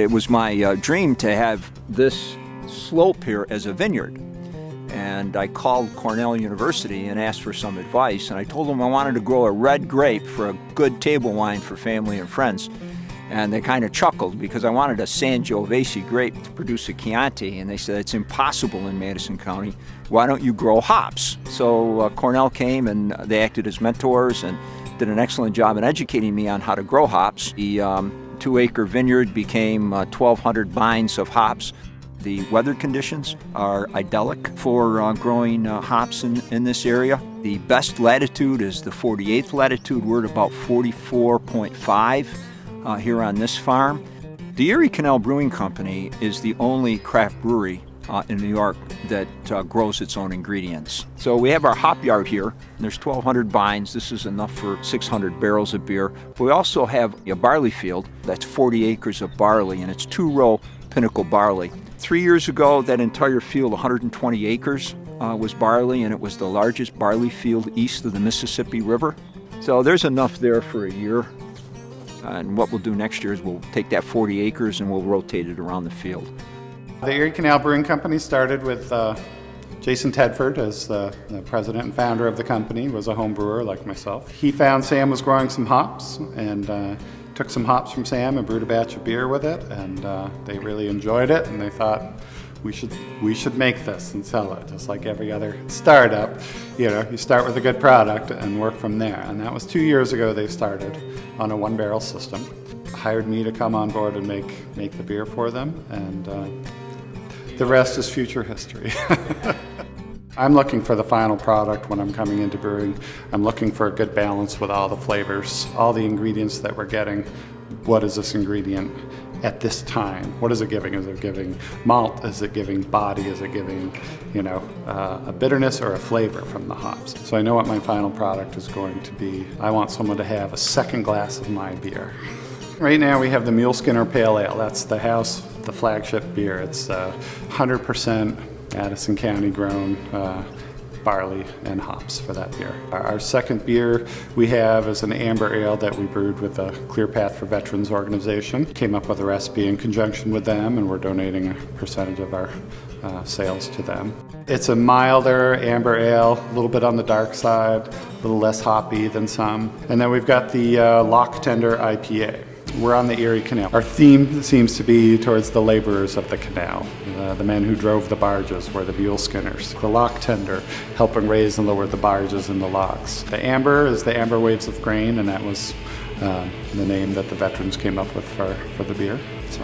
It was my dream to have this slope here as a vineyard. And I called Cornell University and asked for some advice. And I told them I wanted to grow a red grape for a good table wine for family and friends. And they kind of chuckled because I wanted a Sangiovese grape to produce a Chianti. And they said, it's impossible in Madison County. Why don't you grow hops? So Cornell came and they acted as mentors and did an excellent job in educating me on how to grow hops. The 2-acre vineyard became 1,200 vines of hops. The weather conditions are idyllic for growing hops in this area. The best latitude is the 48th latitude. We're at about 44.5 here on this farm. The Erie Canal Brewing Company is the only craft brewery in New York that grows its own ingredients. So we have our hop yard here. There's 1,200 vines. This is enough for 600 barrels of beer. But we also have a barley field. That's 40 acres of barley, and it's 2-row pinnacle barley. 3 years ago, that entire field, 120 acres, was barley, and it was the largest barley field east of the Mississippi River. So there's enough there for a year. And what we'll do next year is we'll take that 40 acres and we'll rotate it around the field. The Erie Canal Brewing Company started with Jason Tedford as the president and founder of the company. He was a home brewer like myself. He found Sam was growing some hops and took some hops from Sam and brewed a batch of beer with it, and they really enjoyed it, and they thought we should make this and sell it, just like every other startup. You know, you start with a good product and work from there. And that was 2 years ago they started on a 1-barrel system. Hired me to come on board and make the beer for them, and the rest is future history. I'm looking for the final product when I'm coming into brewing. I'm looking for a good balance with all the flavors, all the ingredients that we're getting. What is this ingredient at this time? What is it giving? Is it giving malt? Is it giving body? Is it giving, a bitterness or a flavor from the hops? So I know what my final product is going to be. I want someone to have a second glass of my beer. Right now we have the Muleskinner Pale Ale. That's the flagship beer. It's 100% Madison County grown barley and hops for that beer. Our second beer we have is an amber ale that we brewed with the Clear Path for Veterans organization. Came up with a recipe in conjunction with them, and we're donating a percentage of our sales to them. It's a milder amber ale, a little bit on the dark side, a little less hoppy than some. And then we've got the Lock Tender IPA. We're on the Erie Canal. Our theme seems to be towards the laborers of the canal. The men who drove the barges were the Muleskinners. The lock tender, helping raise and lower the barges and the locks. The amber is the amber waves of grain, and that was the name that the veterans came up with for the beer. So.